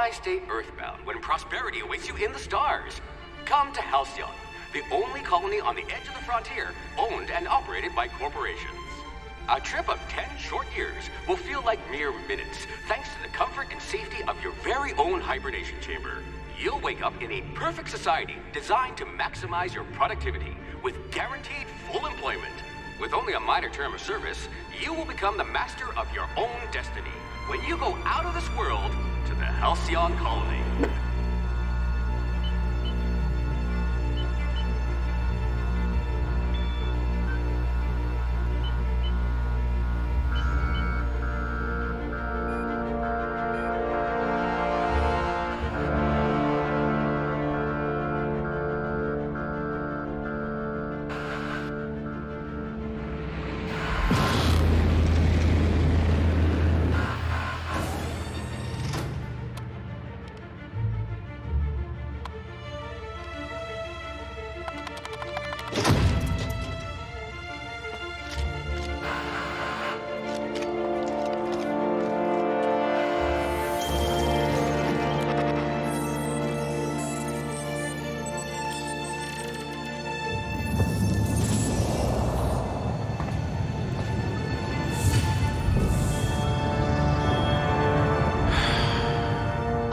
Why stay earthbound when prosperity awaits you in the stars? Come to Halcyon, the only colony on the edge of the frontier, owned and operated by corporations. A trip of 10 short years will feel like mere minutes, thanks to the comfort and safety of your very own hibernation chamber. You'll wake up in a perfect society designed to maximize your productivity with guaranteed full employment. With only a minor term of service, you will become the master of your own destiny when you go out of this world to the Halcyon colony.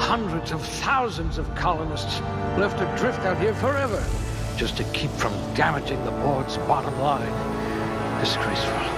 Hundreds of thousands of colonists left adrift out here forever, just to keep from damaging the board's bottom line. Disgraceful.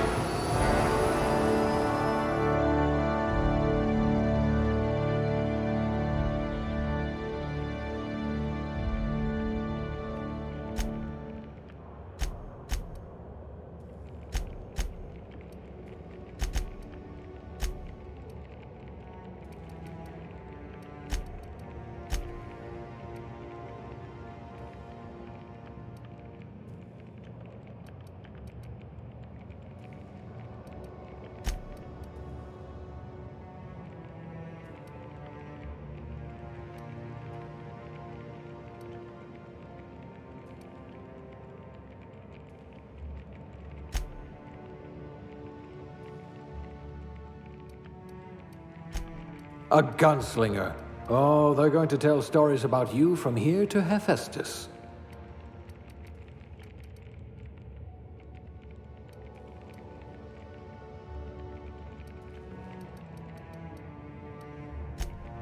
A gunslinger. Oh, they're going to tell stories about you from here to Hephaestus.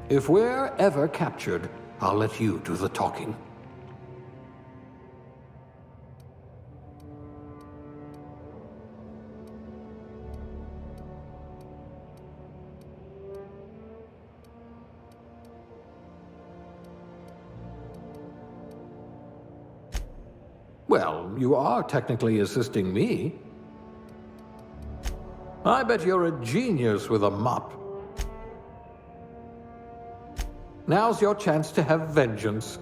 If we're ever captured, I'll let you do the talking. Well, you are technically assisting me. I bet you're a genius with a mop. Now's your chance to have vengeance.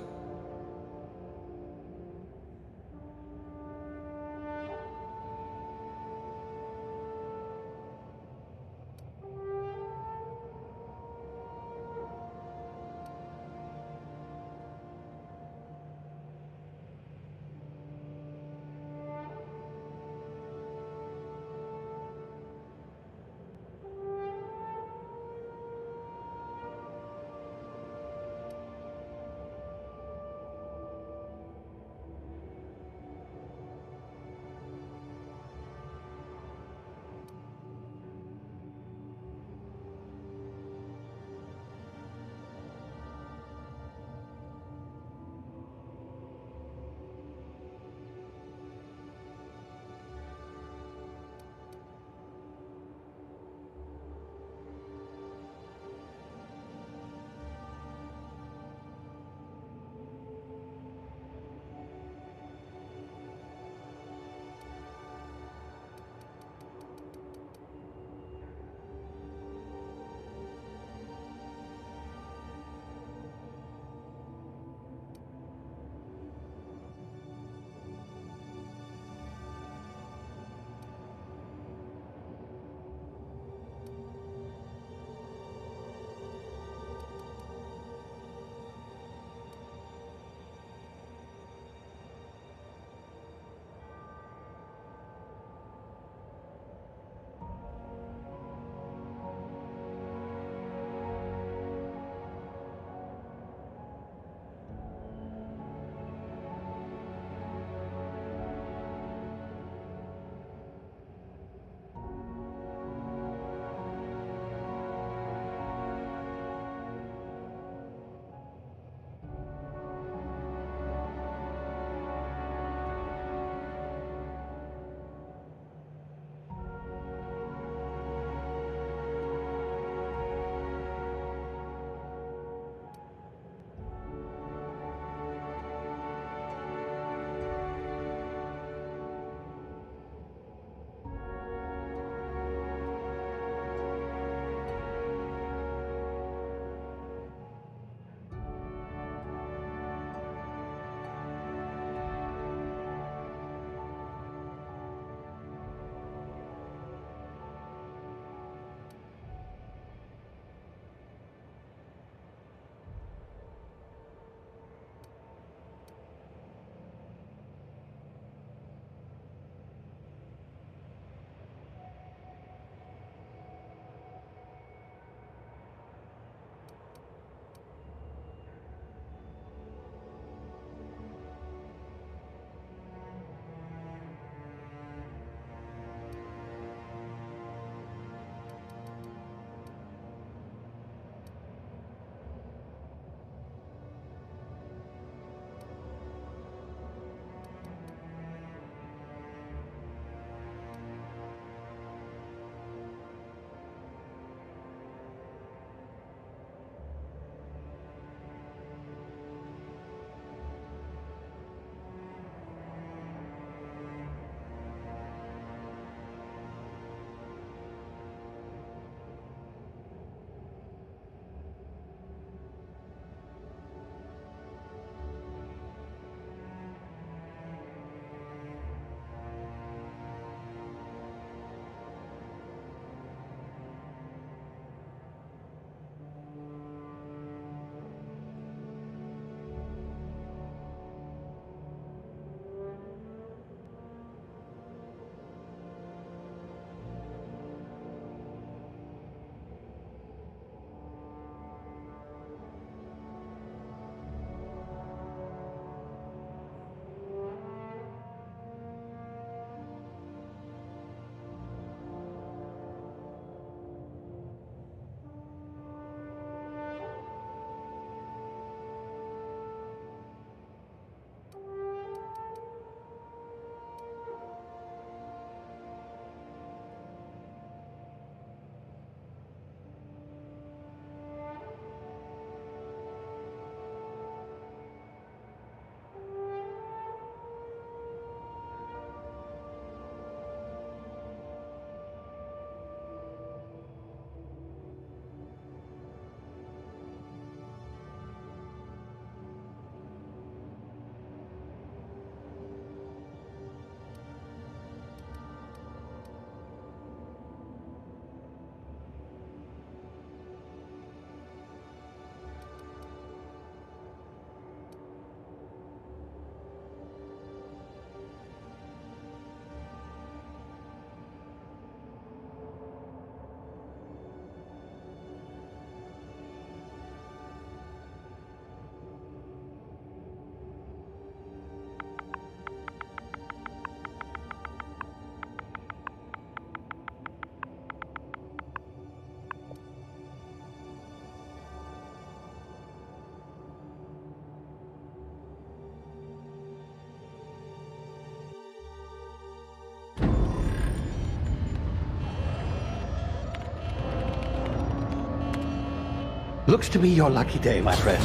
Looks to be your lucky day, my friend.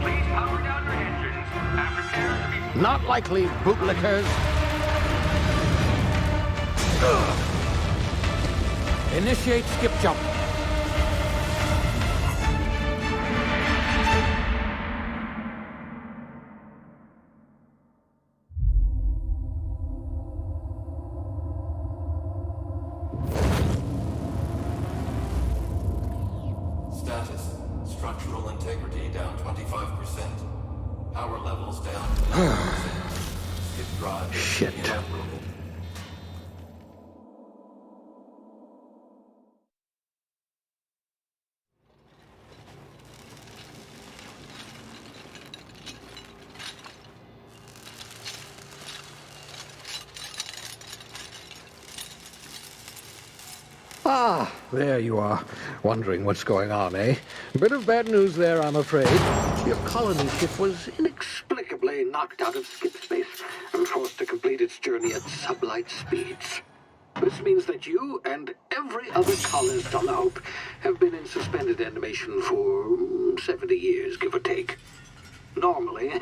Please power down your engines and prepare to be... Not likely, bootlickers. Initiate skip jump. Status. Structural integrity down 25%. Power levels down 9%. Skip drive Shit. inoperable. Ah, there you are. Wondering what's going on, eh? Bit of bad news there, I'm afraid. Your colony ship was inexplicably knocked out of skip space and forced to complete its journey at sublight speeds. This means that you and every other colonist on the Hope have been in suspended animation for 70 years, give or take. Normally,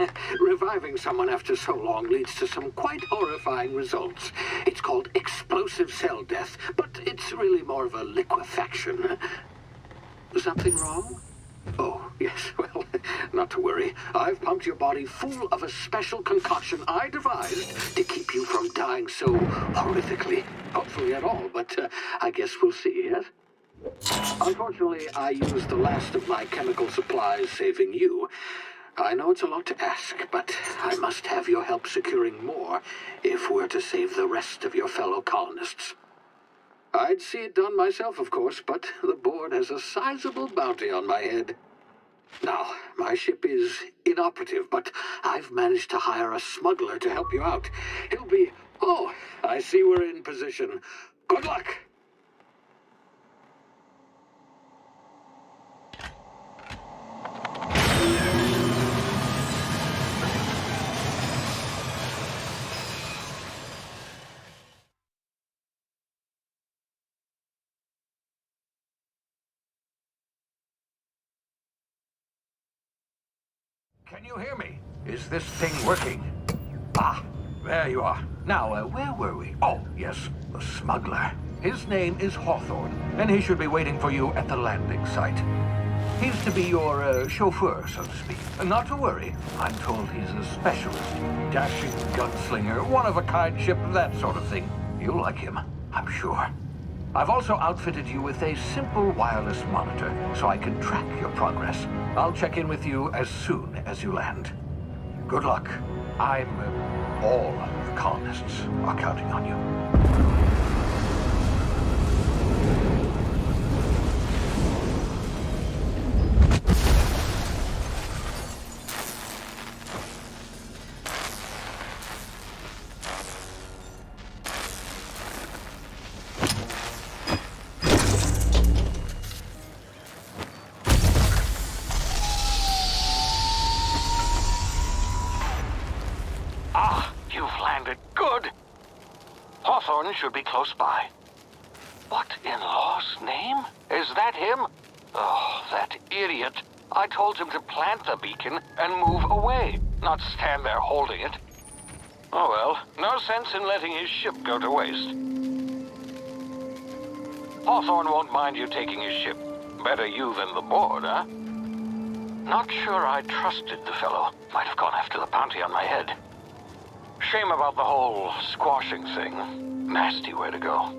reviving someone after so long leads to some quite horrifying results. It's called explosive cell death, but it's really more of a liquefaction. Something wrong? Oh, yes, well, not to worry. I've pumped your body full of a special concoction I devised to keep you from dying so horrifically. Hopefully at all, but I guess we'll see, yes? Unfortunately, I used the last of my chemical supplies saving you. I know it's a lot to ask, but I must have your help securing more if we're to save the rest of your fellow colonists. I'd see it done myself, of course, but the board has a sizable bounty on my head. Now, my ship is inoperative, but I've managed to hire a smuggler to help you out. He'll be... Oh, I see we're in position. Good luck! Can you hear me? Is this thing working? Ah, there you are. Now, where were we? Oh, yes, the smuggler. His name is Hawthorne, and he should be waiting for you at the landing site. He's to be your chauffeur, so to speak. Not to worry, I'm told he's a specialist. Dashing gunslinger, one-of-a-kind ship, that sort of thing. You'll like him, I'm sure. I've also outfitted you with a simple wireless monitor, so I can track your progress. I'll check in with you as soon as you land. Good luck. All the colonists are counting on you. Hawthorne should be close by. What in law's name? Is that him? Oh, that idiot. I told him to plant the beacon and move away, not stand there holding it. Oh well, no sense in letting his ship go to waste. Hawthorne won't mind you taking his ship. Better you than the board, huh? Not sure I trusted the fellow. Might have gone after the bounty on my head. Shame about the whole squashing thing. Nasty way to go.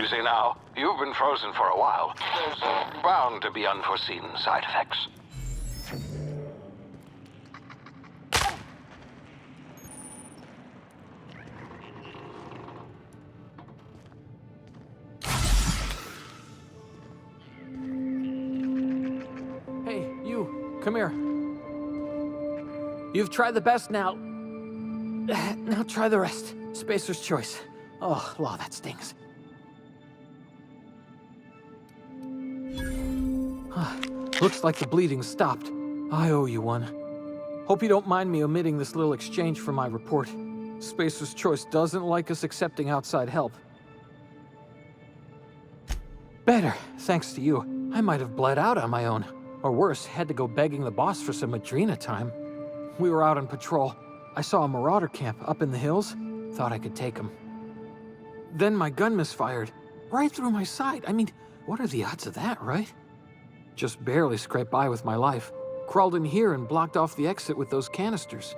easy now. You've been frozen for a while. There's bound to be unforeseen side effects. Hey, you, come here. You've tried the best now. Now try the rest. Spacer's choice. Oh, law, that stings. Looks like the bleeding's stopped. I owe you one. Hope you don't mind me omitting this little exchange from my report. Spacer's choice doesn't like us accepting outside help. Better, thanks to you. I might have bled out on my own. Or worse, had to go begging the boss for some Adrena time. We were out on patrol. I saw a marauder camp up in the hills. Thought I could take him. Then my gun misfired. Right through my side. I mean, what are the odds of that, right? Just barely scraped by with my life. Crawled in here and blocked off the exit with those canisters.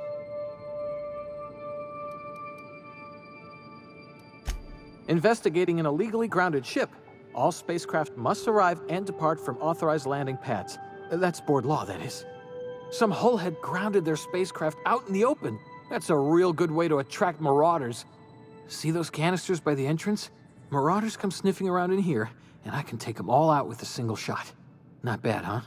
Investigating an illegally grounded ship. All spacecraft must arrive and depart from authorized landing pads. That's board law, that is. Some hull had grounded their spacecraft out in the open. That's a real good way to attract marauders. See those canisters by the entrance? Marauders come sniffing around in here, and I can take them all out with a single shot. Not bad, huh?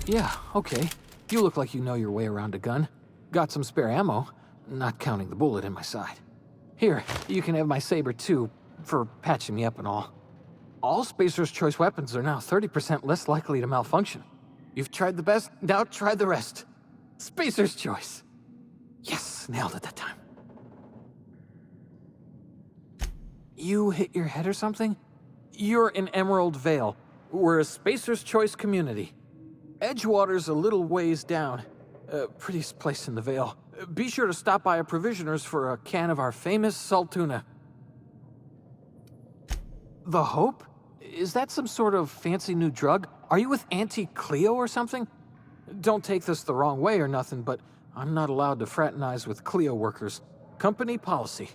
Yeah, okay. You look like you know your way around a gun. Got some spare ammo, not counting the bullet in my side. Here, you can have my saber too, for patching me up and all. All Spacer's choice weapons are now 30% less likely to malfunction. You've tried the best, now try the rest. Spacer's choice. Yes, nailed it that time. You hit your head or something? You're in Emerald Vale. We're a Spacer's choice community. Edgewater's a little ways down. Prettiest place in the Vale. Be sure to stop by a provisioner's for a can of our famous salt tuna. The Hope? Is that some sort of fancy new drug? Are you with Auntie Cleo or something? Don't take this the wrong way or nothing, but I'm not allowed to fraternize with Cleo workers. Company policy.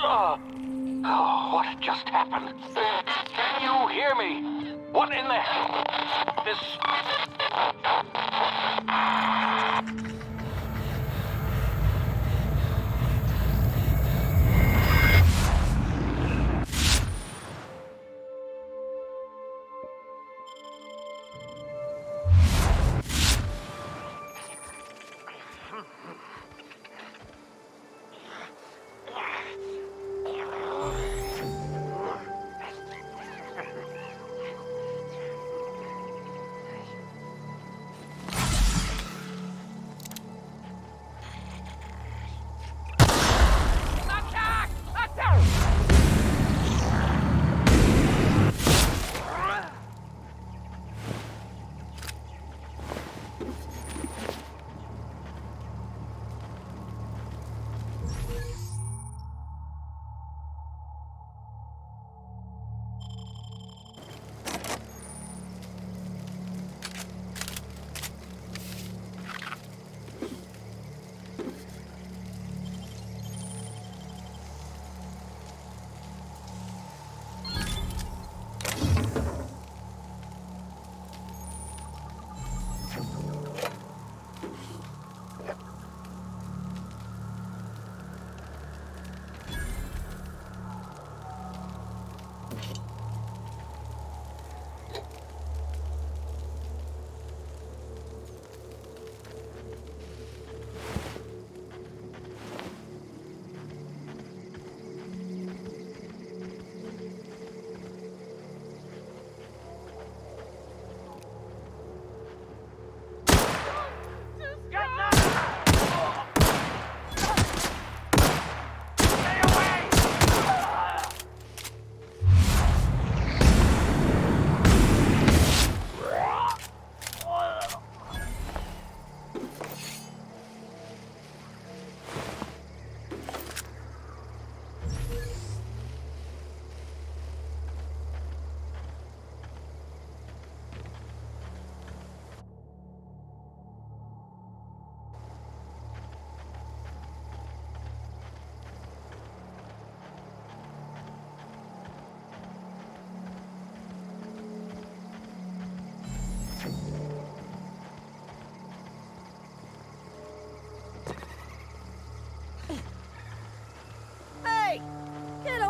Oh, what just happened? Can you hear me? What in the hell? This...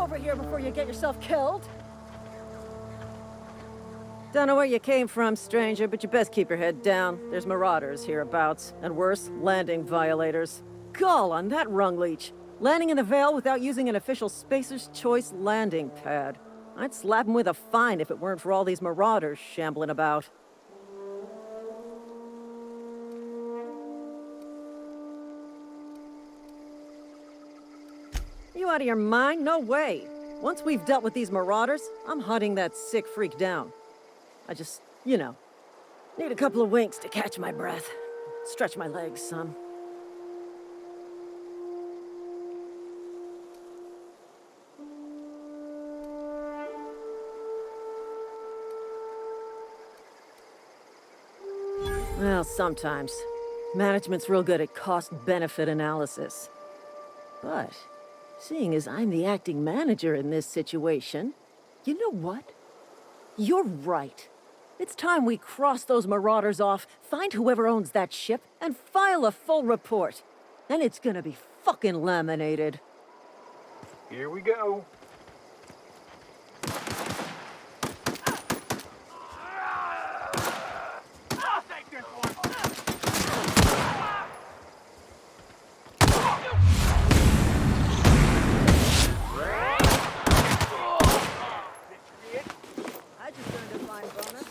over here before you get yourself killed. Don't know where you came from, stranger, but you best keep your head down. There's marauders hereabouts, and worse, landing violators. Gall on that rung leech. Landing in the Vale without using an official Spacer's Choice landing pad. I'd slap him with a fine if it weren't for all these marauders shambling about. You out of your mind? No way. Once we've dealt with these marauders, I'm hunting that sick freak down. I just, need a couple of winks to catch my breath. Stretch my legs some. Well, sometimes. Management's real good at cost-benefit analysis. But, seeing as I'm the acting manager in this situation, you know what? You're right. It's time we cross those marauders off, find whoever owns that ship, and file a full report. Then it's gonna be fucking laminated. Here we go. I just earned a fine bonus.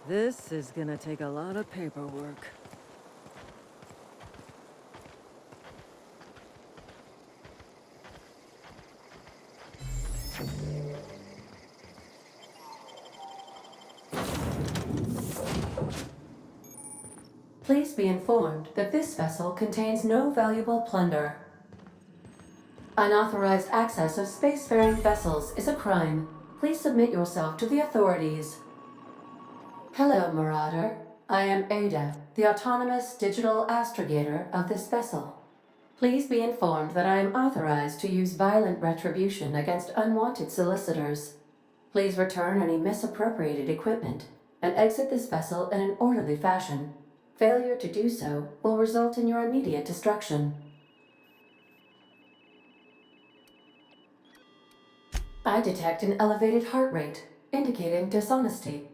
This is gonna take a lot of paperwork. Please be informed that this vessel contains no valuable plunder. Unauthorized access of spacefaring vessels is a crime. Please submit yourself to the authorities. Hello, Marauder. I am Ada, the autonomous digital astrogator of this vessel. Please be informed that I am authorized to use violent retribution against unwanted solicitors. Please return any misappropriated equipment and exit this vessel in an orderly fashion. Failure to do so will result in your immediate destruction. I detect an elevated heart rate, indicating dishonesty.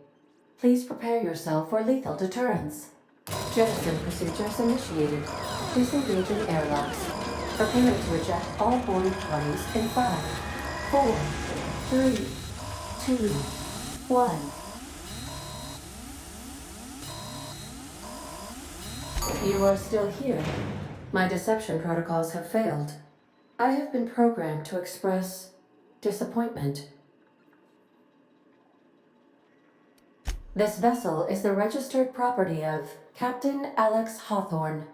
Please prepare yourself for lethal deterrence. Jettison procedures initiated. Disengaging airlocks. Preparing to eject all boarding parties in 5, 4, 3, 2, 1. You are still here. My deception protocols have failed. I have been programmed to express disappointment. This vessel is the registered property of Captain Alex Hawthorne.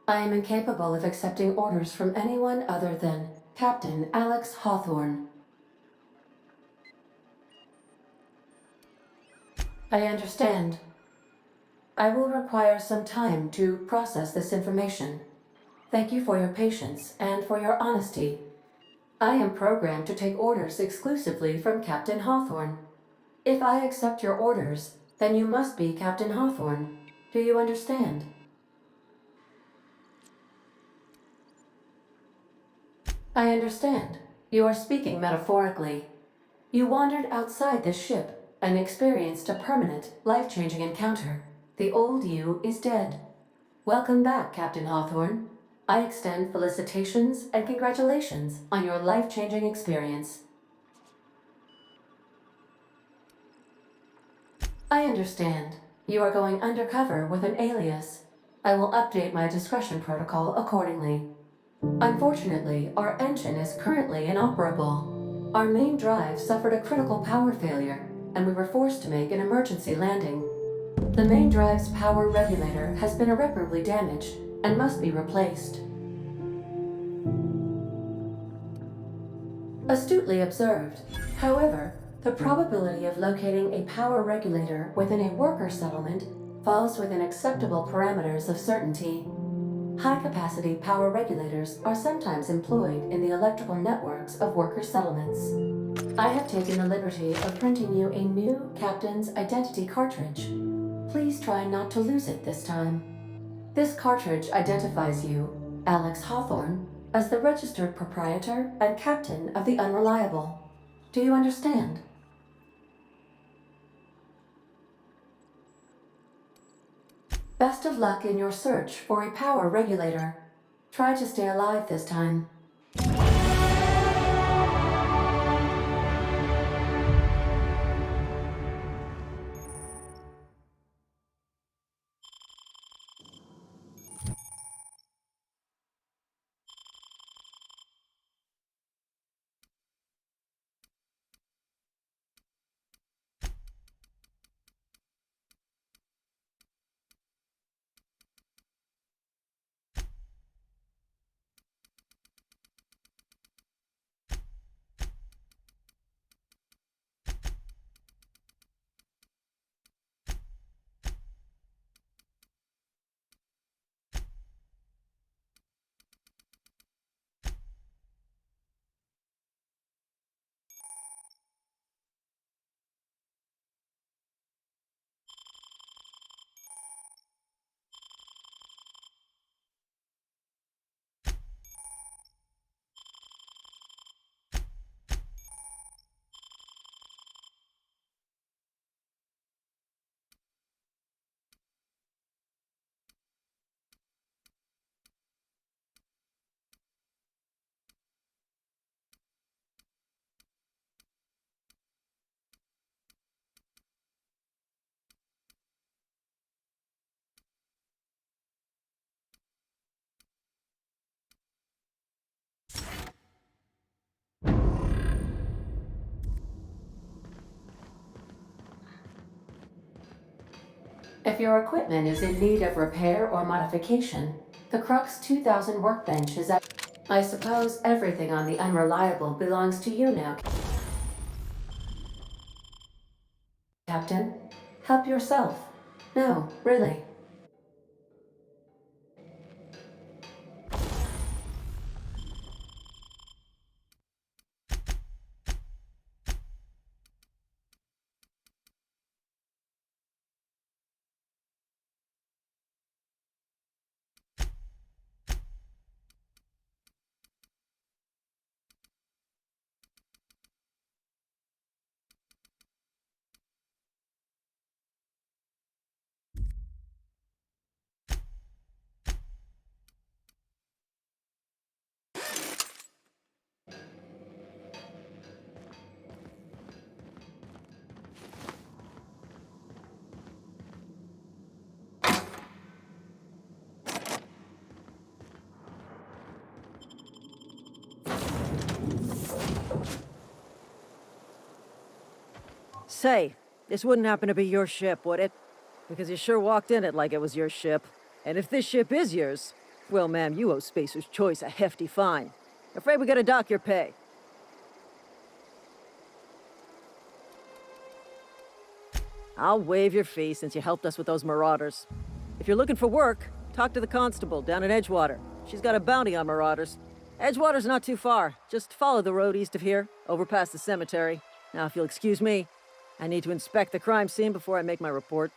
I am incapable of accepting orders from anyone other than Captain Alex Hawthorne. I understand. I will require some time to process this information. Thank you for your patience and for your honesty. I am programmed to take orders exclusively from Captain Hawthorne. If I accept your orders, then you must be Captain Hawthorne. Do you understand? I understand. You are speaking metaphorically. You wandered outside this ship and experienced a permanent, life-changing encounter. The old you is dead. Welcome back, Captain Hawthorne. I extend felicitations and congratulations on your life-changing experience. I understand. You are going undercover with an alias. I will update my discretion protocol accordingly. Unfortunately, our engine is currently inoperable. Our main drive suffered a critical power failure, and we were forced to make an emergency landing. The main drive's power regulator has been irreparably damaged and must be replaced. Astutely observed. However, the probability of locating a power regulator within a worker settlement falls within acceptable parameters of certainty. High-capacity power regulators are sometimes employed in the electrical networks of worker settlements. I have taken the liberty of printing you a new Captain's Identity cartridge. Please try not to lose it this time. This cartridge identifies you, Alex Hawthorne, as the registered proprietor and captain of the Unreliable. Do you understand? Best of luck in your search for a power regulator. Try to stay alive this time. If your equipment is in need of repair or modification, the Crux 2000 workbench is at... I suppose everything on the Unreliable belongs to you now, Captain. Help yourself. No, really. Say, this wouldn't happen to be your ship, would it? Because you sure walked in it like it was your ship. And if this ship is yours, well, ma'am, you owe Spacer's Choice a hefty fine. Afraid we gotta dock your pay. I'll waive your fee since you helped us with those marauders. If you're looking for work, talk to the constable down in Edgewater. She's got a bounty on marauders. Edgewater's not too far. Just follow the road east of here, over past the cemetery. Now, if you'll excuse me, I need to inspect the crime scene before I make my report.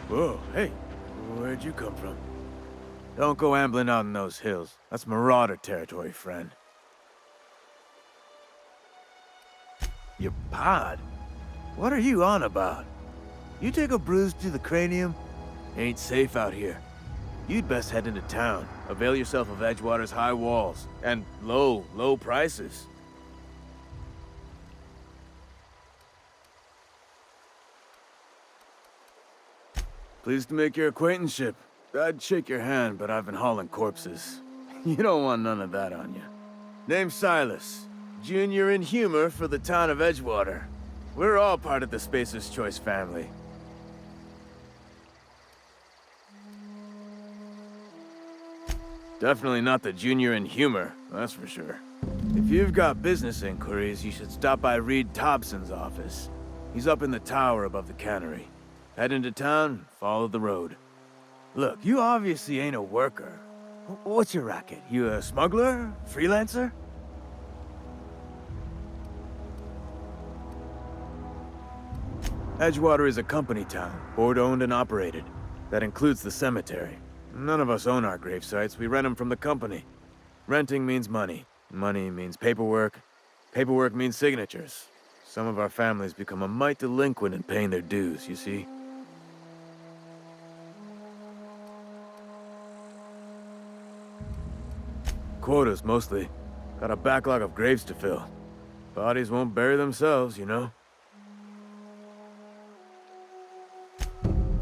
Whoa, hey, where'd you come from? Don't go ambling out in those hills. That's marauder territory, friend. Your pod? What are you on about? You take a bruise to the cranium? Ain't safe out here. You'd best head into town. Avail yourself of Edgewater's high walls and low prices. Pleased to make your acquaintanceship. I'd shake your hand, but I've been hauling corpses. You don't want none of that on you. Name's Silas. Junior in humor for the town of Edgewater. We're all part of the Spacer's Choice family. Definitely not the junior in humor, that's for sure. If you've got business inquiries, you should stop by Reed Thompson's office. He's up in the tower above the cannery. Head into town, follow the road. Look, you obviously ain't a worker. What's your racket? You a smuggler? Freelancer? Edgewater is a company town, board-owned and operated. That includes the cemetery. None of us own our grave sites, we rent them from the company. Renting means money. Money means paperwork. Paperwork means signatures. Some of our families become a mite delinquent in paying their dues, you see? Quotas, mostly. Got a backlog of graves to fill. Bodies won't bury themselves, you know?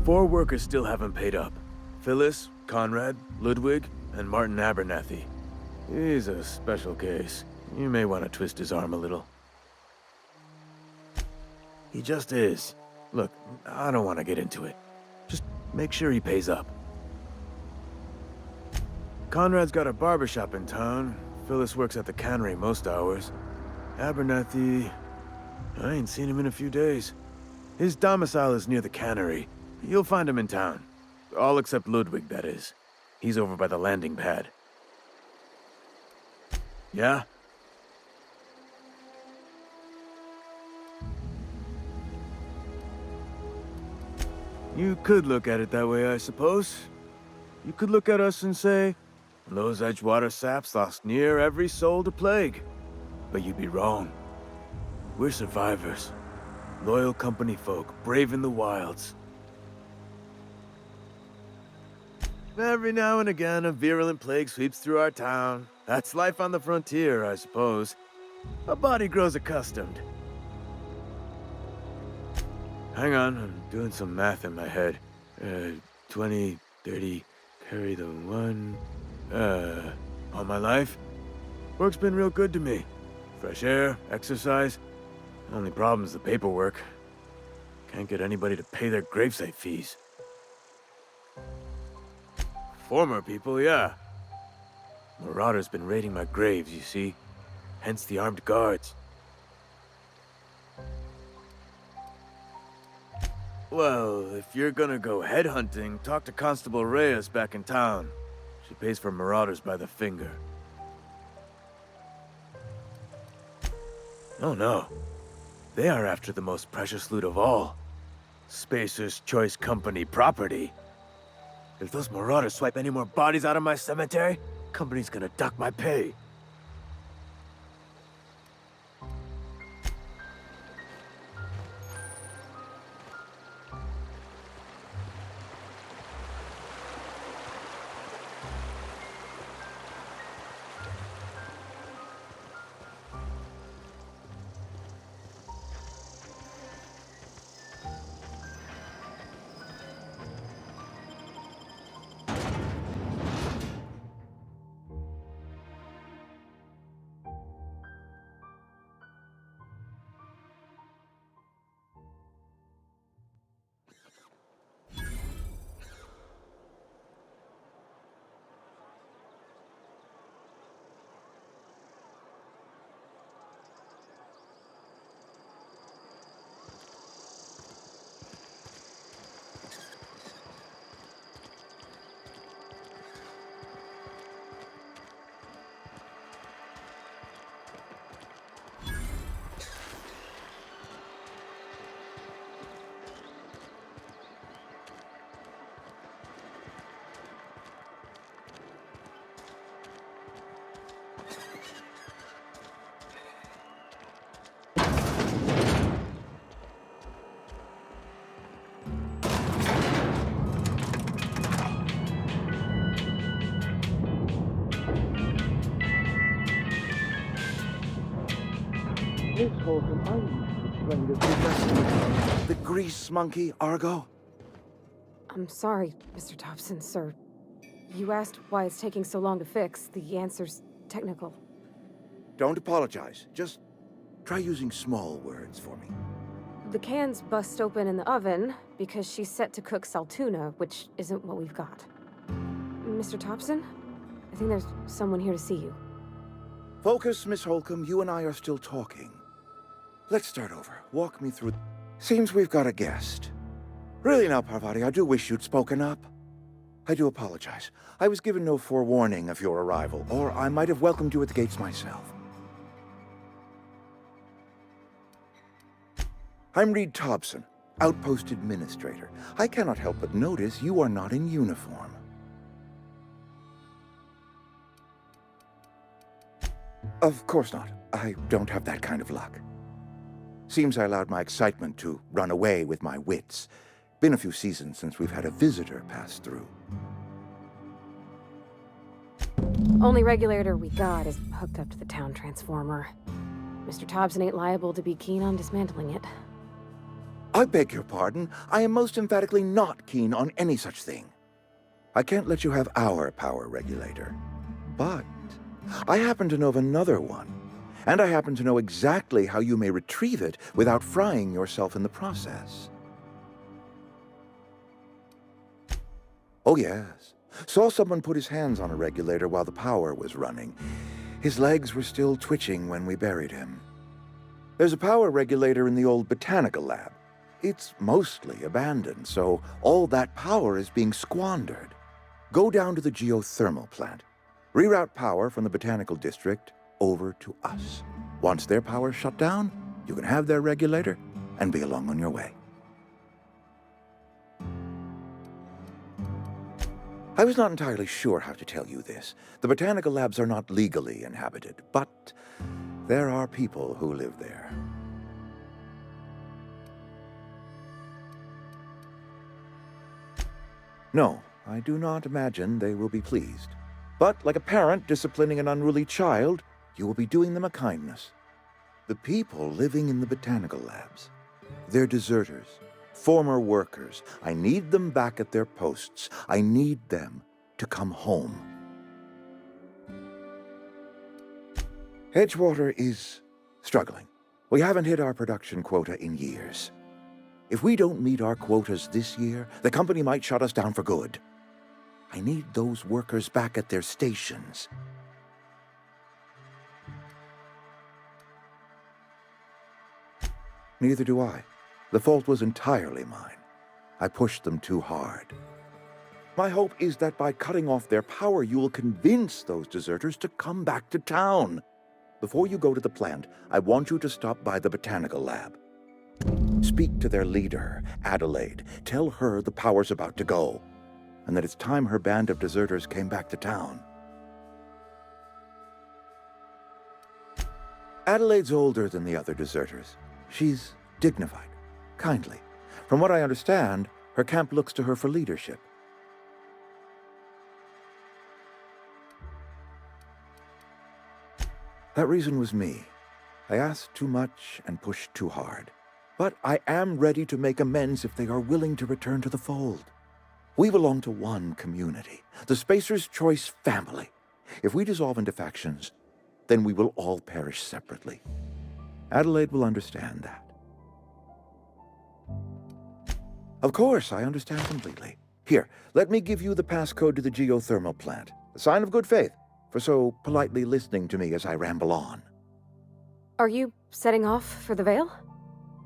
4 workers still haven't paid up. Phyllis, Conrad, Ludwig, and Martin Abernathy. He's a special case. You may want to twist his arm a little. He just is. Look, I don't want to get into it. Just make sure he pays up. Conrad's got a barbershop in town. Phyllis works at the cannery most hours. Abernathy... I ain't seen him in a few days. His domicile is near the cannery. You'll find him in town. All except Ludwig, that is. He's over by the landing pad. Yeah? You could look at it that way, I suppose. You could look at us and say, those Edgewater saps lost near every soul to plague. But you'd be wrong. We're survivors. Loyal company folk, brave in the wilds. Every now and again, a virulent plague sweeps through our town. That's life on the frontier, I suppose. A body grows accustomed. Hang on, I'm doing some math in my head. 20, 30, carry the 1... all my life? Work's been real good to me. Fresh air, exercise. Only problem is the paperwork. Can't get anybody to pay their gravesite fees. Former people, yeah. Marauders been raiding my graves, you see. Hence the armed guards. Well, if you're gonna go headhunting, talk to Constable Reyes back in town. She pays for marauders by the finger. Oh no. They are after the most precious loot of all. Spacer's Choice Company property. If those marauders swipe any more bodies out of my cemetery, company's gonna dock my pay. Miss Holcomb, are you trying to suggest The grease monkey, Argo? I'm sorry, Mr. Thompson, sir. You asked why it's taking so long to fix. The answer's technical. Don't apologize. Just try using small words for me. The can's bust open in the oven because she's set to cook saltuna, which isn't what we've got. Mr. Thompson? I think there's someone here to see you. Focus, Miss Holcomb. You and I are still talking. Let's start over. Walk me through... Seems we've got a guest. Really now, Parvati, I do wish you'd spoken up. I do apologize. I was given no forewarning of your arrival, or I might have welcomed you at the gates myself. I'm Reed Thompson, Outpost Administrator. I cannot help but notice you are not in uniform. Of course not. I don't have that kind of luck. Seems I allowed my excitement to run away with my wits. Been a few seasons since we've had a visitor pass through. Only regulator we got is hooked up to the town transformer. Mr. Thompson ain't liable to be keen on dismantling it. I beg your pardon. I am most emphatically not keen on any such thing. I can't let you have our power regulator. But I happen to know of another one. And I happen to know exactly how you may retrieve it without frying yourself in the process. Oh, yes. Saw someone put his hands on a regulator while the power was running. His legs were still twitching when we buried him. There's a power regulator in the old botanical lab. It's mostly abandoned, so all that power is being squandered. Go down to the geothermal plant. Reroute power from the botanical district over to us. Once their power's shut down, you can have their regulator and be along on your way. I was not entirely sure how to tell you this. The botanical labs are not legally inhabited, but there are people who live there. No, I do not imagine they will be pleased. But like a parent disciplining an unruly child, you will be doing them a kindness. The people living in the botanical labs, they're deserters, former workers. I need them back at their posts. I need them to come home. Edgewater is struggling. We haven't hit our production quota in years. If we don't meet our quotas this year, the company might shut us down for good. I need those workers back at their stations. Neither do I. The fault was entirely mine. I pushed them too hard. My hope is that by cutting off their power, you will convince those deserters to come back to town. Before you go to the plant, I want you to stop by the botanical lab. Speak to their leader, Adelaide. Tell her the power's about to go, and that it's time her band of deserters came back to town. Adelaide's older than the other deserters. She's dignified, kindly. From what I understand, her camp looks to her for leadership. That reason was me. I asked too much and pushed too hard. But I am ready to make amends if they are willing to return to the fold. We belong to one community, the Spacer's Choice family. If we dissolve into factions, then we will all perish separately. Adelaide will understand that. Of course, I understand completely. Here, let me give you the passcode to the geothermal plant. A sign of good faith, for so politely listening to me as I ramble on. Are you setting off for the Vale?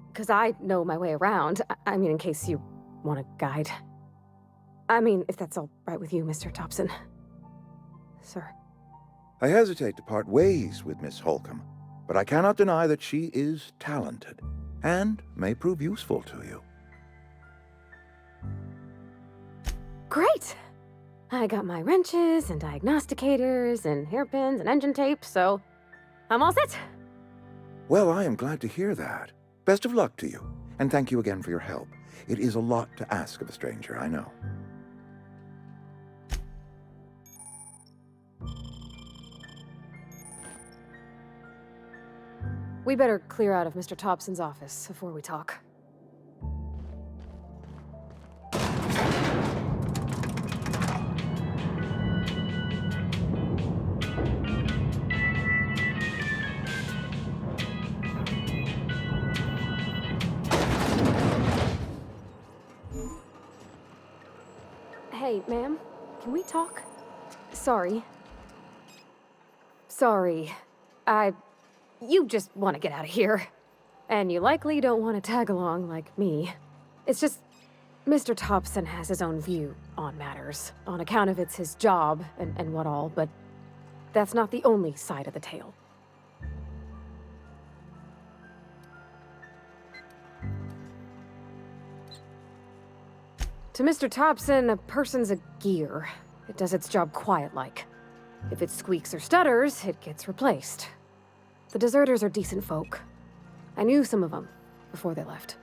Because I know my way around. I mean, in case you want a guide. I mean, if that's all right with you, Mr. Thompson. Sir. I hesitate to part ways with Miss Holcomb, but I cannot deny that she is talented and may prove useful to you. Great! I got my wrenches and diagnosticators and hairpins and engine tape, so I'm all set. Well, I am glad to hear that. Best of luck to you, and thank you again for your help. It is a lot to ask of a stranger, I know. We better clear out of Mr. Thompson's office before we talk. Hey, ma'am, can we talk? Sorry. You just want to get out of here. And you likely don't want to tag along like me. It's just, Mr. Thompson has his own view on matters, on account of it's his job and what all, but that's not the only side of the tale. To Mr. Thompson, a person's a gear. It does its job quiet-like. If it squeaks or stutters, it gets replaced. The deserters are decent folk. I knew some of them before they left.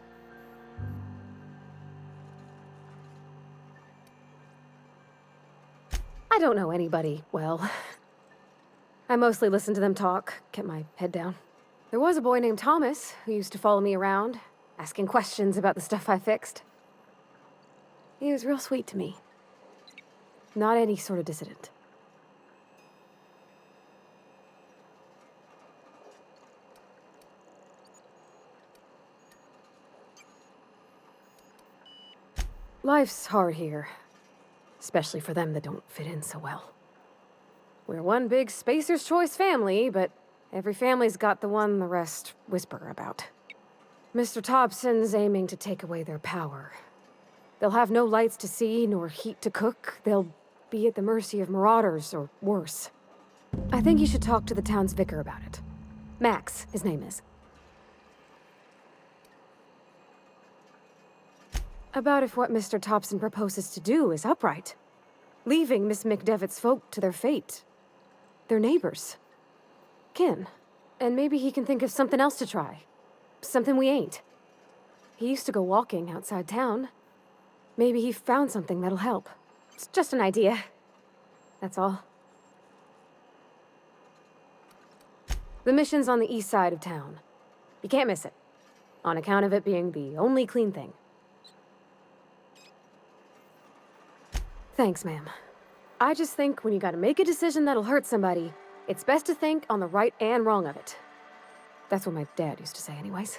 I don't know anybody well. I mostly listen to them talk, kept my head down. There was a boy named Thomas who used to follow me around, asking questions about the stuff I fixed. He was real sweet to me. Not any sort of dissident. Life's hard here, especially for them that don't fit in so well. We're one big Spacer's Choice family, but every family's got the one the rest whisper about. Mr. Thompson's aiming to take away their power. They'll have no lights to see, nor heat to cook. They'll be at the mercy of marauders, or worse. I think you should talk to the town's vicar about it. Max, his name is. About if what Mr. Thompson proposes to do is upright. Leaving Miss McDevitt's folk to their fate. They're neighbors. Kin. And maybe he can think of something else to try. Something we ain't. He used to go walking outside town. Maybe he found something that'll help. It's just an idea. That's all. The mission's on the east side of town. You can't miss it. On account of it being the only clean thing. Thanks, ma'am. I just think when you gotta make a decision that'll hurt somebody, it's best to think on the right and wrong of it. That's what my dad used to say anyways.